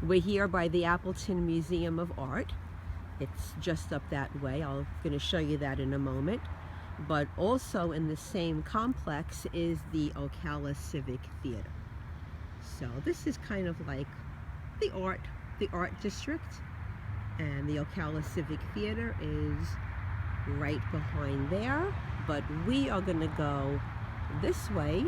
We're here by the Appleton Museum of Art. It's just up that way. I'm going to show you that in a moment. But also in the same complex is the Ocala Civic Theater. So this is kind of like the art district, and the Ocala Civic Theater is right behind there. But we are going to go this way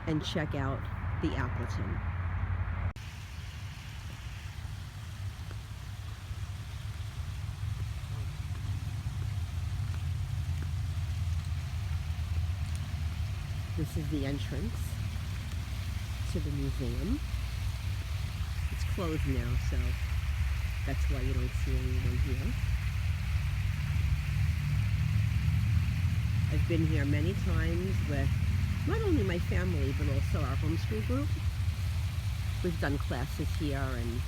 and check out the Appleton. This is the entrance to the museum. It's closed now, so that's why you don't see anyone here. I've been here many times with not only my family, but also our homeschool group. We've done classes here and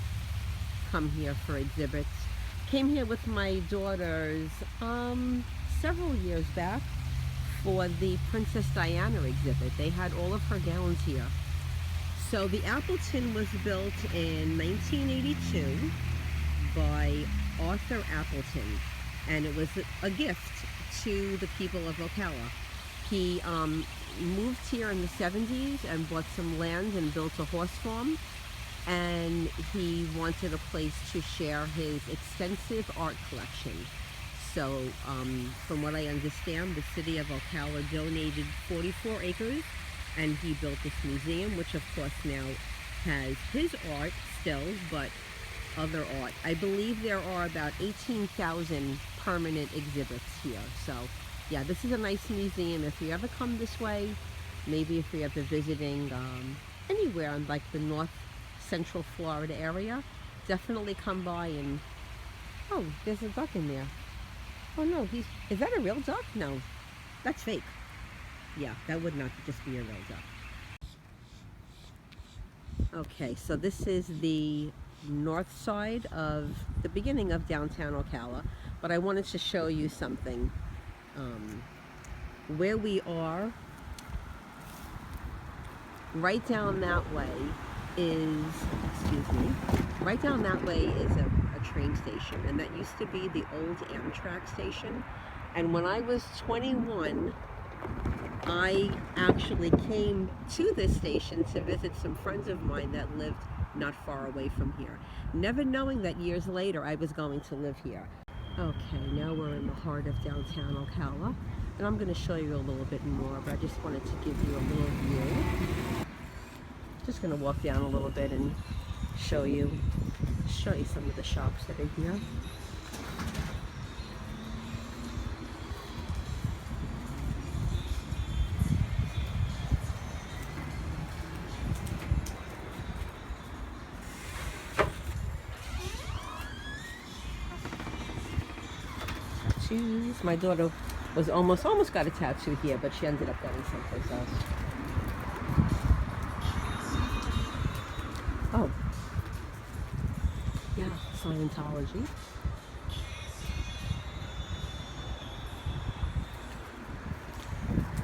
come here for exhibits. Came here with my daughters several years back for the Princess Diana exhibit. They had all of her gowns here. So the Appleton was built in 1982 by Arthur Appleton, and it was a gift to the people of Ocala. He moved here in the 70s and bought some land and built a horse farm, and he wanted a place to share his extensive art collection. So from what I understand, the city of Ocala donated 44 acres, and he built this museum, which of course now has his art still, but other art. I believe there are about 18,000 permanent exhibits here. So yeah, this is a nice museum. If you ever come this way, maybe if you're ever visiting anywhere in like the North Central Florida area, definitely come by. And oh, there's a duck in there. Oh no, is that a real duck? No, that's fake. Yeah, that would not just be a real duck. Okay, so this is the north side of the beginning of downtown Ocala, but I wanted to show you something. Where we are, right down that way is, right down that way is a train station, and that used to be the old Amtrak station. And when I was 21, I actually came to this station to visit some friends of mine that lived not far away from here, never knowing that years later I was going to live here. Okay, now we're in the heart of downtown Ocala, and I'm going to show you a little bit more, but I just wanted to give you a little view. Just going to walk down a little bit and show you some of the shops that are here. Tattoos. My daughter was almost got a tattoo here, but she ended up going someplace else. Oh. Yeah, Scientology.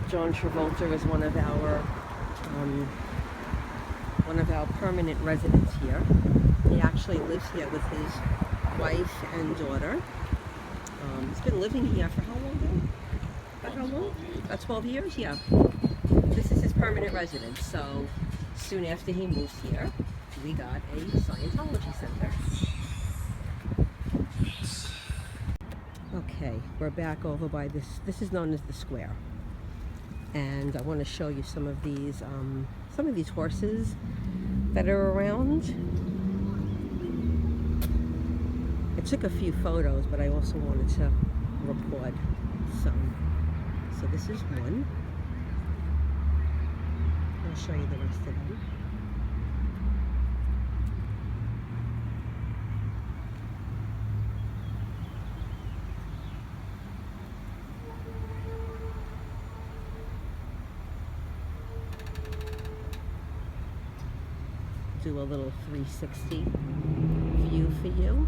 John Travolta is one of our permanent residents here. He actually lives here with his wife and daughter. He's been living here for how long now? About how long? About 12 years? Yeah. This is his permanent residence. So soon after he moved here, we got a Scientology center. Okay, we're back over by this is known as the square. And I want to show you some of these horses that are around. I took a few photos, but I also wanted to record some. So this is one. I'll show you the rest of them. Do a little 360 view for you.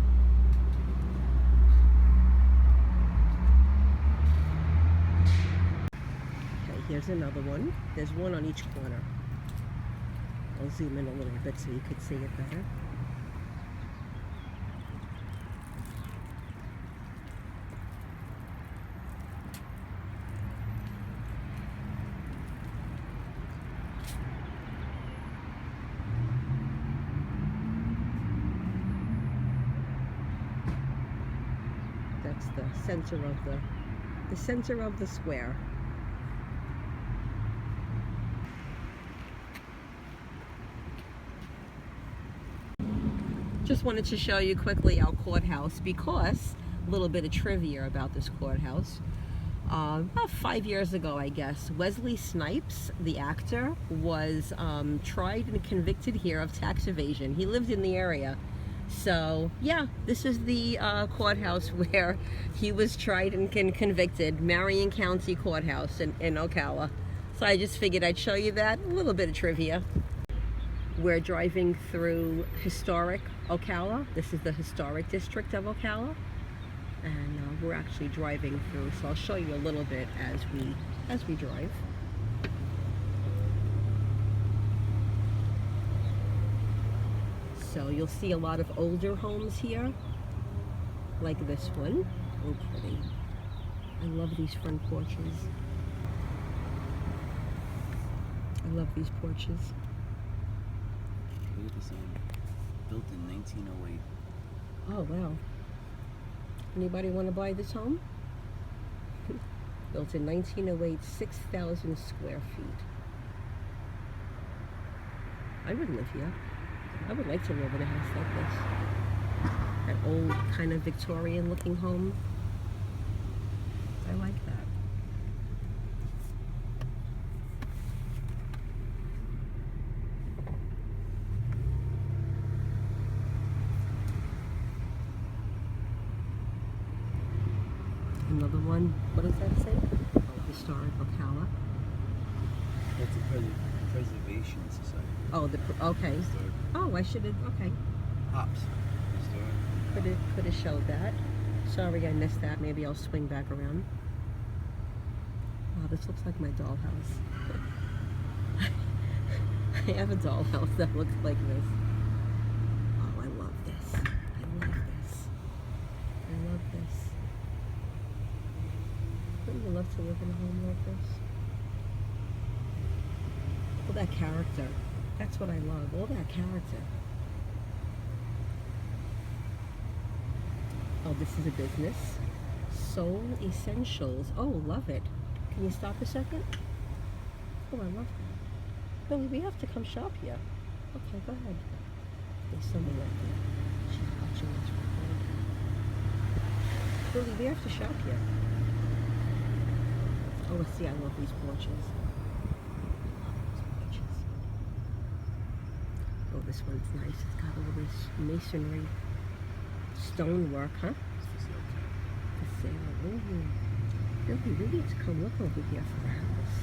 Okay, here's another one. There's one on each corner. I'll zoom in a little bit so you could see it better. That's the center of the square. Just wanted to show you quickly our courthouse because a little bit of trivia about this courthouse. About 5 years ago, I guess, Wesley Snipes, the actor, was tried and convicted here of tax evasion. He lived in the area. So, yeah, this is the courthouse where he was tried and convicted, Marion County Courthouse in Ocala. So I just figured I'd show you that, a little bit of trivia. We're driving through historic Ocala. This is the historic district of Ocala. And we're actually driving through, so I'll show you a little bit as we drive. So you'll see a lot of older homes here, like this one. Oh, pretty. I love these front porches. I love these porches. Look at this one. Built in 1908. Oh, wow. Anybody want to buy this home? Built in 1908, 6,000 square feet. I would live here. I would like to live in a house like this. That old kind of Victorian looking home. I like that. Another one. What does that say? Oh, historic Ocala. That's a preservation society. Oh, okay. Historic. Oh, I should have. Okay. Hops. Historic. Could have showed that. Sorry, I missed that. Maybe I'll swing back around. Wow, this looks like my dollhouse. I have a dollhouse that looks like this. Oh, I love this. I love this. I love this. Wouldn't you love to live in a home like this? All that character. That's what I love. All that character. Oh, this is a business. Soul Essentials. Oh, love it. Can you stop a second? Oh, I love that. Billy, we have to come shop here. Okay, go ahead. There's someone right there. She's watching us record. Billy, we have to shop here. Oh, see, I love these porches. I love these porches. Oh, this one's nice. It's got all this masonry, stonework, huh? For sale. Ooh. Billy, we need to come look over here for the house.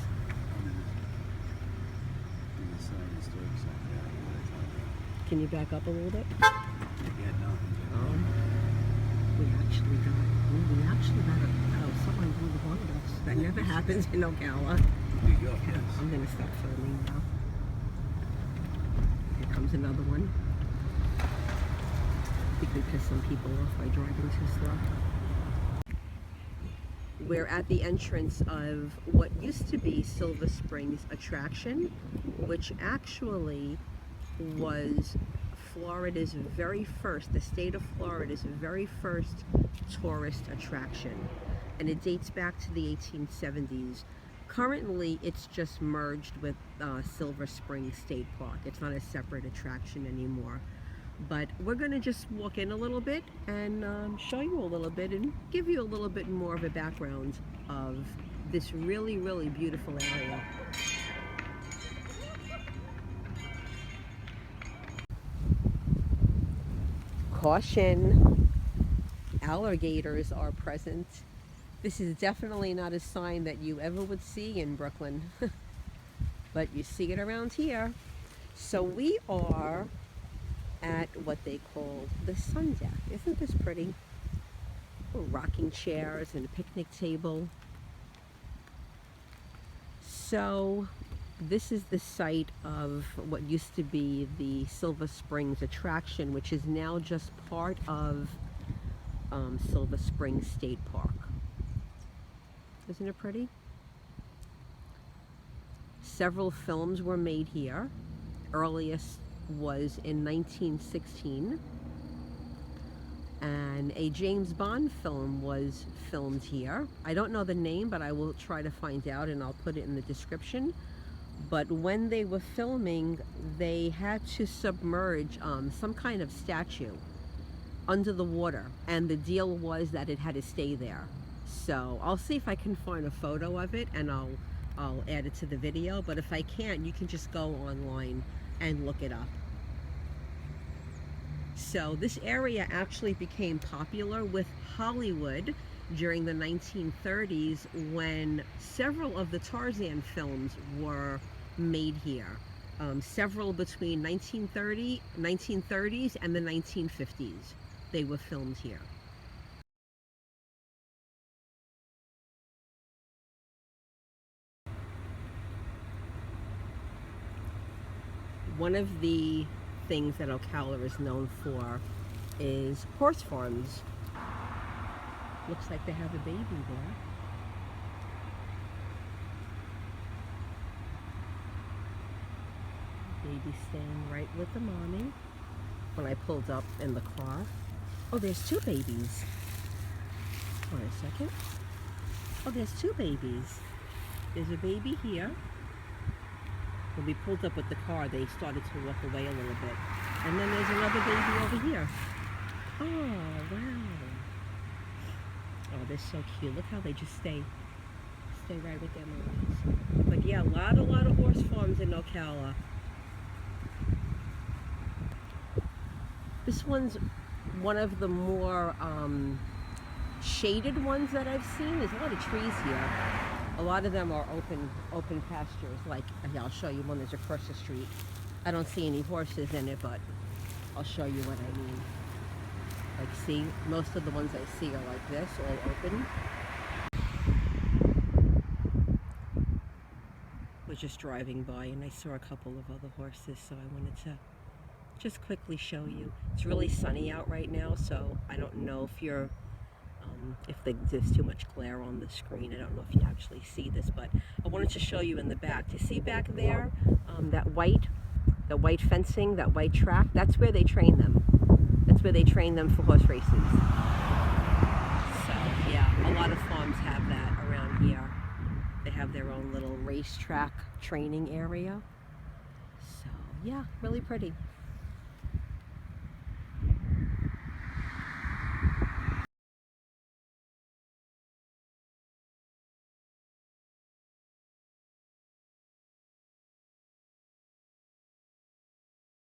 Can you back up a little bit? Yeah, no. We actually got a someone who wanted us. That never happens in Ocala. There you go, yes. I'm gonna stop filming now. Here comes another one. I think we pissed some people off by driving too slow. We're at the entrance of what used to be Silver Springs Attraction, which actually was Florida's very first, the state of Florida's very first tourist attraction. And it dates back to the 1870s. Currently, it's just merged with Silver Springs State Park. It's not a separate attraction anymore. But we're gonna just walk in a little bit and show you a little bit and give you a little bit more of a background of this really, really beautiful area. Caution, alligators are present. This is definitely not a sign that you ever would see in Brooklyn, but you see it around here. So we are at what they call the sun deck. Isn't this pretty? Rocking chairs and a picnic table. So this is the site of what used to be the Silver Springs attraction, which is now just part of Silver Springs State Park. Isn't it pretty? Several films were made here. Earliest was in 1916. And a James Bond film was filmed here. I don't know the name, but I will try to find out and I'll put it in the description. But when they were filming, they had to submerge some kind of statue under the water, and the deal was that it had to stay there. So I'll see if I can find a photo of it, and I'll add it to the video. But if I can't, you can just go online and look it up. So this area actually became popular with Hollywood during the 1930s, when several of the Tarzan films were made here. Several between 1930s and the 1950s. They were filmed here. One of the things that Ocala is known for is horse farms. Looks like they have a baby there. Baby staying right with the mommy. When I pulled up in the car. Oh, there's two babies. Hold on a second. Oh, there's two babies. There's a baby here. When we pulled up with the car, they started to walk away a little bit. And then there's another baby over here. Oh, wow. Oh, they're so cute. Look how they just stay right with their mommies. But yeah, a lot of horse farms in Ocala. This one's one of the more shaded ones that I've seen. There's a lot of trees here. A lot of them are open pastures. Like, I'll show you one that's across the street. I don't see any horses in it, but I'll show you what I mean. Like, see, most of the ones I see are like this, all open. Was just driving by and I saw a couple of other horses, so I wanted to just quickly show you. It's really sunny out right now, so I don't know if you're there's too much glare on the screen. I don't know if you actually see this, but I wanted to show you in the back. Do you see back there, that white fencing, that white track? That's where they train them. That's where they train them for horse races. So yeah, a lot of farms have that around here. They have their own little racetrack training area. So yeah, really pretty.